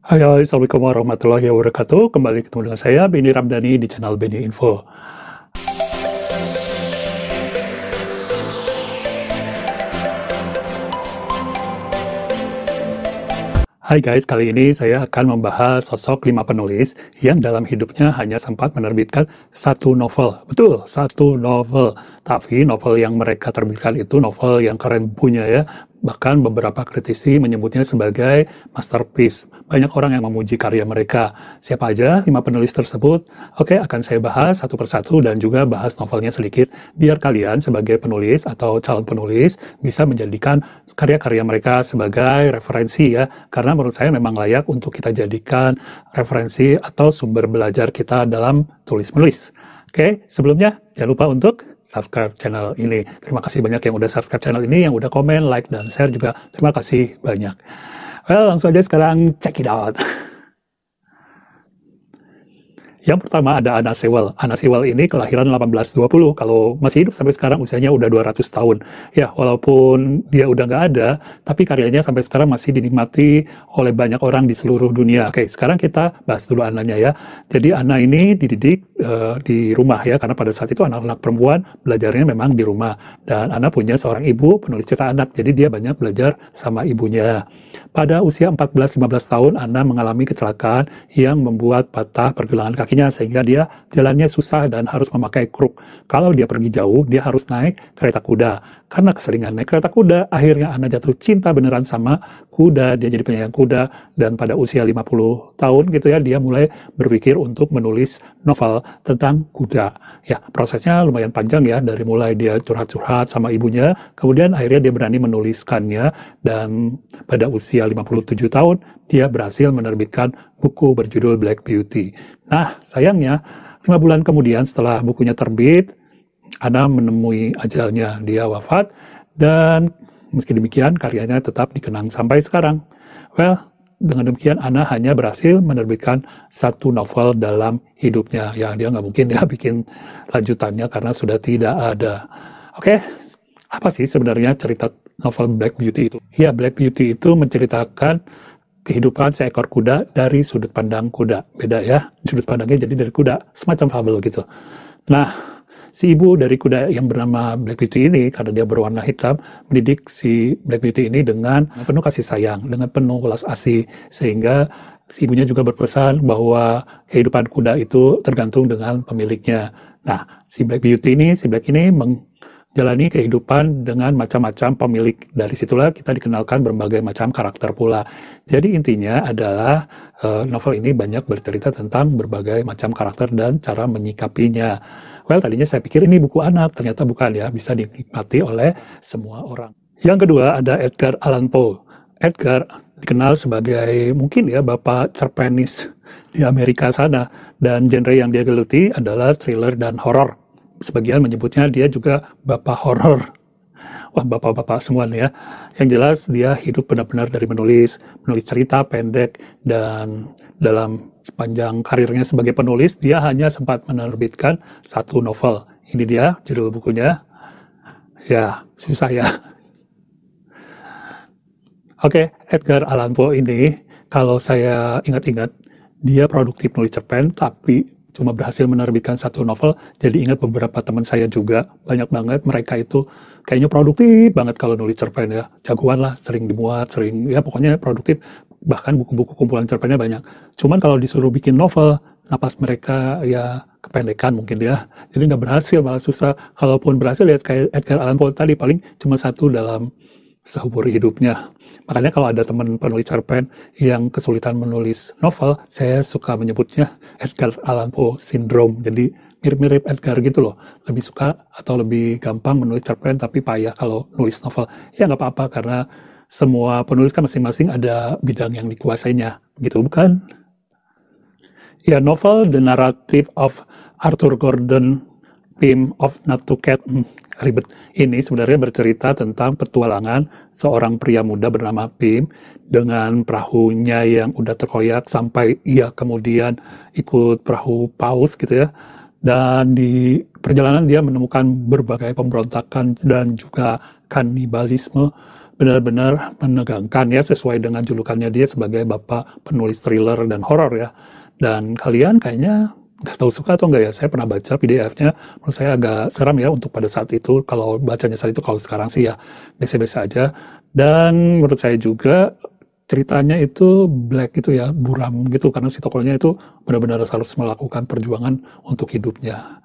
Hai, Assalamualaikum warahmatullahi wabarakatuh. Kembali ketemu dengan saya, Benny Ramdhani, di channel Benny Info. Hai guys, kali ini saya akan membahas sosok 5 penulis yang dalam hidupnya hanya sempat menerbitkan satu novel. Betul, satu novel. Tapi novel yang mereka terbitkan itu novel yang keren punya ya. Bahkan beberapa kritisi menyebutnya sebagai masterpiece. Banyak orang yang memuji karya mereka. Siapa aja 5 penulis tersebut? Oke, akan saya bahas satu persatu dan juga bahas novelnya sedikit, biar kalian sebagai penulis atau calon penulis bisa menjadikan karya-karya mereka sebagai referensi ya, karena menurut saya memang layak untuk kita jadikan referensi atau sumber belajar kita dalam tulis-menulis. Oke, sebelumnya jangan lupa untuk subscribe channel ini. Terima kasih banyak yang udah subscribe channel ini, yang udah komen, like, dan share juga. Terima kasih banyak. Well, langsung aja sekarang check it out. Yang pertama ada Anna Sewell. Anna Sewell ini kelahiran 1820. Kalau masih hidup sampai sekarang usianya udah 200 tahun. Ya, walaupun dia udah nggak ada, tapi karyanya sampai sekarang masih dinikmati oleh banyak orang di seluruh dunia. Oke, sekarang kita bahas dulu Annanya ya. Jadi Anna ini dididik di rumah ya, karena pada saat itu anak-anak perempuan belajarnya memang di rumah. Dan Anna punya seorang ibu penulis cerita anak, jadi dia banyak belajar sama ibunya. Pada usia 14-15 tahun, Anna mengalami kecelakaan yang membuat patah pergelangan kakinya sehingga dia jalannya susah dan harus memakai kruk. Kalau dia pergi jauh, dia harus naik kereta kuda. Karena keseringan naik kereta kuda, akhirnya Anna jatuh cinta beneran sama kuda. Dia jadi penyayang kuda dan pada usia 50 tahun gitu ya, dia mulai berpikir untuk menulis novel tentang kuda. Ya, prosesnya lumayan panjang ya, dari mulai dia curhat-curhat sama ibunya, kemudian akhirnya dia berani menuliskannya dan pada usia 57 tahun, dia berhasil menerbitkan buku berjudul Black Beauty. Nah, sayangnya, 5 bulan kemudian setelah bukunya terbit, Anna menemui ajalnya, dia wafat, dan meski demikian karyanya tetap dikenang sampai sekarang. Well, dengan demikian Anna hanya berhasil menerbitkan satu novel dalam hidupnya. Ya, dia nggak mungkin ya bikin lanjutannya karena sudah tidak ada. Oke, apa sih sebenarnya cerita novel Black Beauty itu? Ya, Black Beauty itu menceritakan kehidupan seekor kuda dari sudut pandang kuda. Beda ya, sudut pandangnya jadi dari kuda, semacam fabel gitu. Nah, si ibu dari kuda yang bernama Black Beauty ini, karena dia berwarna hitam, mendidik si Black Beauty ini dengan penuh kasih sayang, dengan penuh welas asih, sehingga si ibunya juga berpesan bahwa kehidupan kuda itu tergantung dengan pemiliknya. Nah, si Black ini menjalani kehidupan dengan macam-macam pemilik. Dari situlah kita dikenalkan berbagai macam karakter pula. Jadi intinya adalah novel ini banyak bercerita tentang berbagai macam karakter dan cara menyikapinya. Well, tadinya saya pikir ini buku anak, ternyata bukan ya, bisa dinikmati oleh semua orang. Yang kedua ada Edgar Allan Poe. Edgar dikenal sebagai mungkin ya bapak cerpenis di Amerika sana, dan genre yang dia geluti adalah thriller dan horor. Sebagian menyebutnya dia juga bapak horor. Wah, bapak-bapak semua nih ya. Yang jelas dia hidup benar-benar dari menulis cerita pendek, dan dalam sepanjang karirnya sebagai penulis, dia hanya sempat menerbitkan satu novel. Ini dia judul bukunya. Ya, susah ya. Oke, Edgar Allan Poe ini, kalau saya ingat-ingat, dia produktif nulis cerpen, tapi cuma berhasil menerbitkan satu novel. Jadi ingat beberapa teman saya juga, banyak banget mereka itu kayaknya produktif banget kalau nulis cerpen ya. Jagoan lah, sering dimuat, sering, ya pokoknya produktif. Bahkan buku-buku kumpulan cerpennya banyak. Cuman kalau disuruh bikin novel, napas mereka ya kependekan mungkin ya. Jadi nggak berhasil, malah susah. Kalaupun berhasil, lihat kayak Edgar Allan Poe tadi, paling cuma satu dalam seumur hidupnya. Makanya kalau ada teman penulis cerpen yang kesulitan menulis novel, saya suka menyebutnya Edgar Allan Poe Syndrome. Jadi mirip-mirip Edgar gitu loh. Lebih suka atau lebih gampang menulis cerpen tapi payah kalau nulis novel. Ya nggak apa-apa, karena semua penulis kan masing-masing ada bidang yang dikuasainya. Gitu bukan? Ya, novel The Narrative of Arthur Gordon Pym of Nantucket, ribet. Ini sebenarnya bercerita tentang petualangan seorang pria muda bernama Pym dengan perahunya yang udah terkoyak sampai ia kemudian ikut perahu paus gitu ya. Dan di perjalanan dia menemukan berbagai pemberontakan dan juga kanibalisme benar-benar menegangkan ya, sesuai dengan julukannya dia sebagai bapak penulis thriller dan horor ya. Dan kalian kayaknya nggak tahu suka atau enggak ya, saya pernah baca PDF-nya, menurut saya agak seram ya untuk pada saat itu, kalau bacanya saat itu, kalau sekarang sih ya biasa-biasa aja. Dan menurut saya juga ceritanya itu black gitu ya, buram gitu, karena si tokohnya itu benar-benar harus melakukan perjuangan untuk hidupnya.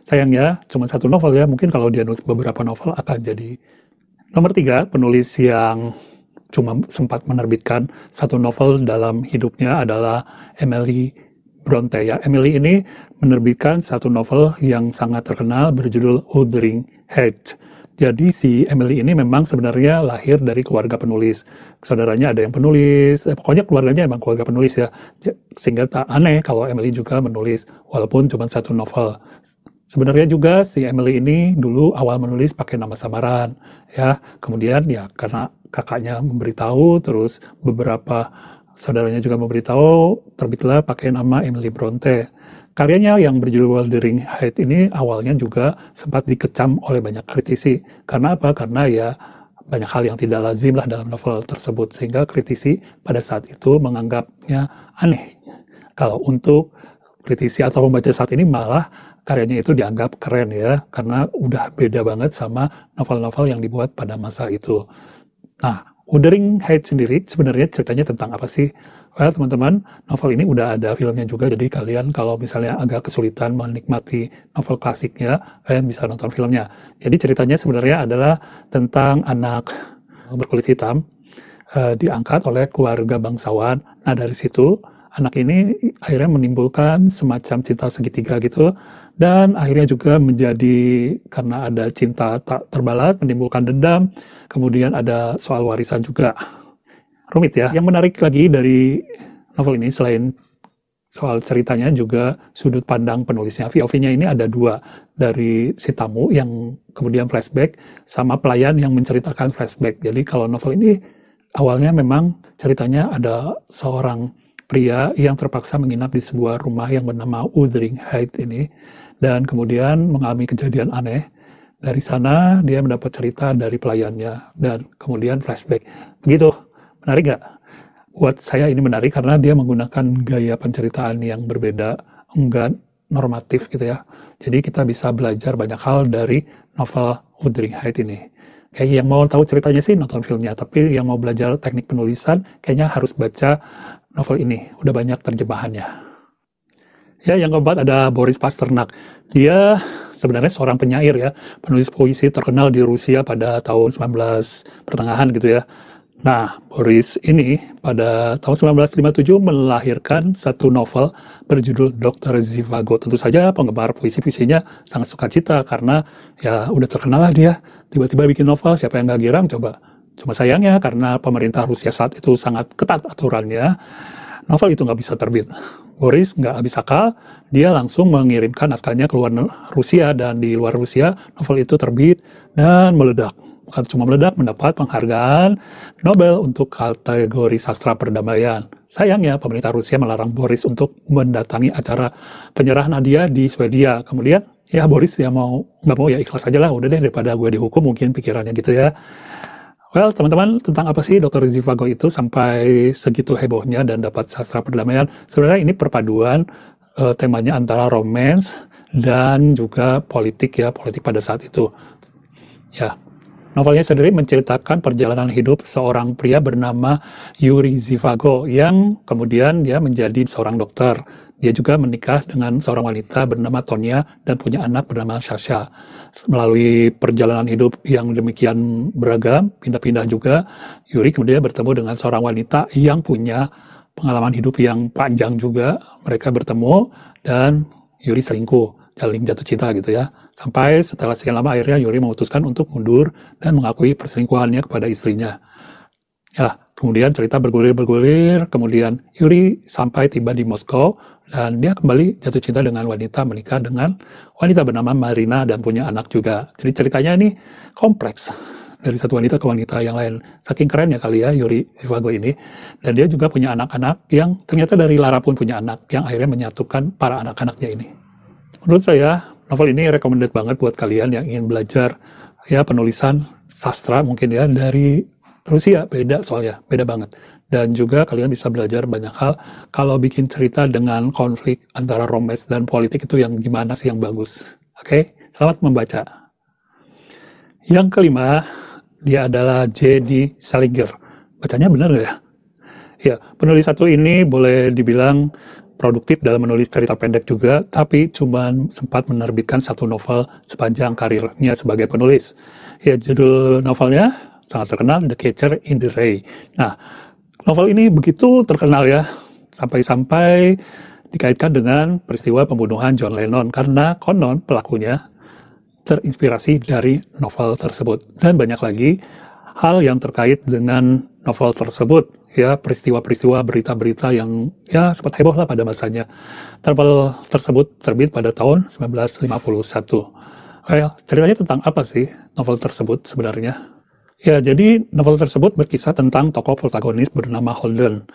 Sayangnya cuma satu novel ya, mungkin kalau dia nulis beberapa novel akan jadi. Nomor 3, penulis yang cuma sempat menerbitkan satu novel dalam hidupnya adalah Emily Bronte ya. Emily ini menerbitkan satu novel yang sangat terkenal berjudul Wuthering Heights. Jadi si Emily ini memang sebenarnya lahir dari keluarga penulis. Saudaranya ada yang penulis, pokoknya keluarganya emang keluarga penulis ya. Sehingga tak aneh kalau Emily juga menulis, walaupun cuma satu novel. Sebenarnya juga si Emily ini dulu awal menulis pakai nama samaran ya. Kemudian ya karena kakaknya memberitahu, terus beberapa saudaranya juga memberitahu, terbitlah pakai nama Emily Bronte. Karyanya yang berjudul Wuthering Heights ini awalnya juga sempat dikecam oleh banyak kritisi. Karena apa? Karena ya banyak hal yang tidak lazim lah dalam novel tersebut, sehingga kritisi pada saat itu menganggapnya aneh. Kalau untuk kritisi atau pembaca saat ini malah karyanya itu dianggap keren ya, karena udah beda banget sama novel-novel yang dibuat pada masa itu. Nah, Wuthering Heights sendiri sebenarnya ceritanya tentang apa sih? Well, teman-teman, novel ini udah ada filmnya juga, jadi kalian kalau misalnya agak kesulitan menikmati novel klasiknya, kalian bisa nonton filmnya. Jadi ceritanya sebenarnya adalah tentang anak berkulit hitam diangkat oleh keluarga bangsawan. Nah, dari situ anak ini akhirnya menimbulkan semacam cinta segitiga gitu, dan akhirnya juga menjadi, karena ada cinta tak terbalas, menimbulkan dendam, kemudian ada soal warisan juga. Rumit ya. Yang menarik lagi dari novel ini, selain soal ceritanya, juga sudut pandang penulisnya. POV-nya ini ada dua, dari si tamu yang kemudian flashback, sama pelayan yang menceritakan flashback. Jadi kalau novel ini awalnya memang ceritanya ada seorang pria yang terpaksa menginap di sebuah rumah yang bernama Wuthering Heights ini, dan kemudian mengalami kejadian aneh. Dari sana dia mendapat cerita dari pelayannya, dan kemudian flashback. Begitu. Menarik nggak? Buat saya ini menarik karena dia menggunakan gaya penceritaan yang berbeda, enggak normatif gitu ya. Jadi kita bisa belajar banyak hal dari novel Wuthering Heights ini. Kayak yang mau tahu ceritanya sih nonton filmnya, tapi yang mau belajar teknik penulisan kayaknya harus baca novel ini. Udah banyak terjemahannya. Ya, yang keempat ada Boris Pasternak. Dia sebenarnya seorang penyair ya, penulis puisi terkenal di Rusia pada tahun 19 pertengahan gitu ya. Nah, Boris ini pada tahun 1957 melahirkan satu novel berjudul Dr. Zhivago. Tentu saja penggemar puisi-puisinya sangat sukacita karena ya udah terkenal lah dia. Tiba-tiba bikin novel, siapa yang gak girang coba. Cuma sayangnya karena pemerintah Rusia saat itu sangat ketat aturannya, novel itu nggak bisa terbit. Boris nggak habis akal, dia langsung mengirimkan naskahnya ke luar Rusia, dan di luar Rusia novel itu terbit dan meledak. Bukan cuma meledak, mendapat penghargaan Nobel untuk kategori sastra perdamaian. Sayangnya pemerintah Rusia melarang Boris untuk mendatangi acara penyerahan hadiah di Swedia. Kemudian ya Boris ya nggak mau ya ikhlas aja lah, udah deh daripada gue dihukum, mungkin pikirannya gitu ya. Well, teman-teman, tentang apa sih Dr. Zhivago itu sampai segitu hebohnya dan dapat sastra perdamaian? Sebenarnya ini perpaduan temanya antara romance dan juga politik ya, politik pada saat itu. Ya, novelnya sendiri menceritakan perjalanan hidup seorang pria bernama Yuri Zhivago yang kemudian dia menjadi seorang dokter. Dia juga menikah dengan seorang wanita bernama Tonya dan punya anak bernama Sasha. Melalui perjalanan hidup yang demikian beragam, pindah-pindah juga, Yuri kemudian bertemu dengan seorang wanita yang punya pengalaman hidup yang panjang juga. Mereka bertemu dan Yuri selingkuh, saling jatuh cinta gitu ya. Sampai setelah sekian lama akhirnya Yuri memutuskan untuk mundur dan mengakui perselingkuhannya kepada istrinya. Ya, kemudian cerita bergulir, kemudian Yuri sampai tiba di Moskow, dan dia kembali jatuh cinta dengan wanita, menikah dengan wanita bernama Marina dan punya anak juga. Jadi ceritanya ini kompleks, dari satu wanita ke wanita yang lain. Saking kerennya kali ya Yuri Zhivago ini. Dan dia juga punya anak-anak yang ternyata dari Lara pun punya anak, yang akhirnya menyatukan para anak-anaknya ini. Menurut saya, novel ini recommended banget buat kalian yang ingin belajar ya penulisan sastra mungkin ya, dari Rusia, beda soalnya, beda banget. Dan juga kalian bisa belajar banyak hal kalau bikin cerita dengan konflik antara romance dan politik itu yang gimana sih yang bagus. Oke, selamat membaca. Yang kelima, dia adalah J.D. Salinger. Bacanya benar nggak ya? Ya, penulis satu ini boleh dibilang produktif dalam menulis cerita pendek juga, tapi cuma sempat menerbitkan satu novel sepanjang karirnya sebagai penulis. Ya, judul novelnya sangat terkenal, The Catcher in the Rye. Nah, novel ini begitu terkenal ya, sampai-sampai dikaitkan dengan peristiwa pembunuhan John Lennon, karena konon pelakunya terinspirasi dari novel tersebut. Dan banyak lagi hal yang terkait dengan novel tersebut, ya, peristiwa-peristiwa, berita-berita yang ya sempat heboh lah pada masanya. Novel tersebut terbit pada tahun 1951. Ceritanya tentang apa sih novel tersebut sebenarnya? Ya, jadi novel tersebut berkisah tentang tokoh protagonis bernama Holden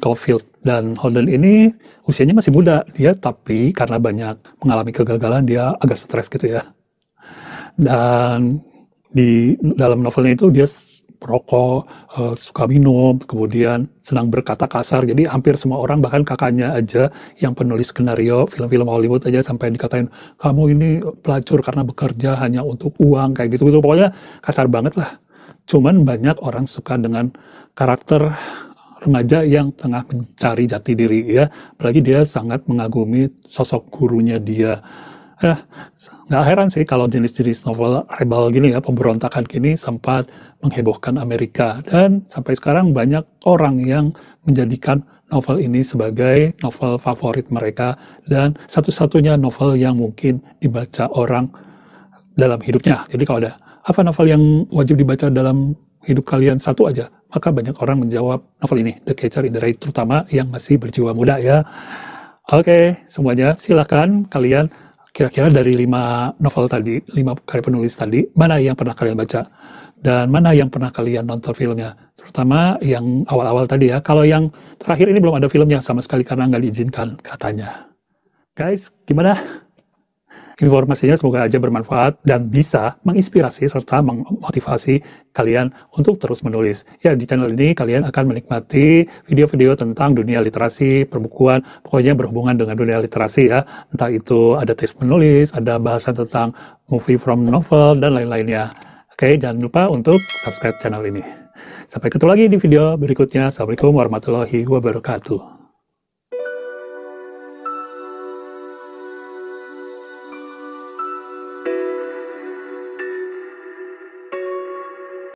Caulfield. Dan Holden ini usianya masih muda, dia tapi karena banyak mengalami kegagalan, dia agak stres gitu ya. Dan di dalam novelnya itu dia perokok, suka minum, kemudian senang berkata kasar. Jadi hampir semua orang, bahkan kakaknya aja yang penulis skenario film-film Hollywood aja sampai dikatain, kamu ini pelacur karena bekerja hanya untuk uang, kayak gitu-gitu. Pokoknya kasar banget lah. Cuman banyak orang suka dengan karakter remaja yang tengah mencari jati diri ya. Apalagi dia sangat mengagumi sosok gurunya dia. Nggak heran sih kalau jenis-jenis novel rebel gini ya, pemberontakan gini sempat menghebohkan Amerika. Dan sampai sekarang banyak orang yang menjadikan novel ini sebagai novel favorit mereka. Dan satu-satunya novel yang mungkin dibaca orang dalam hidupnya. Jadi kalau ada apa novel yang wajib dibaca dalam hidup kalian, satu aja, maka banyak orang menjawab novel ini, The Catcher in the Rye, terutama yang masih berjiwa muda ya. Oke, semuanya silakan kalian kira-kira dari 5 novel tadi, 5 karya penulis tadi, mana yang pernah kalian baca? Dan mana yang pernah kalian nonton filmnya? Terutama yang awal-awal tadi ya. Kalau yang terakhir ini belum ada filmnya sama sekali karena nggak diizinkan katanya. Guys, gimana? Informasinya semoga aja bermanfaat dan bisa menginspirasi serta memotivasi kalian untuk terus menulis. Ya, di channel ini kalian akan menikmati video-video tentang dunia literasi, perbukuan, pokoknya berhubungan dengan dunia literasi ya. Entah itu ada tips menulis, ada bahasan tentang movie from novel, dan lain-lainnya. Oke, jangan lupa untuk subscribe channel ini. Sampai ketemu lagi di video berikutnya. Assalamualaikum warahmatullahi wabarakatuh.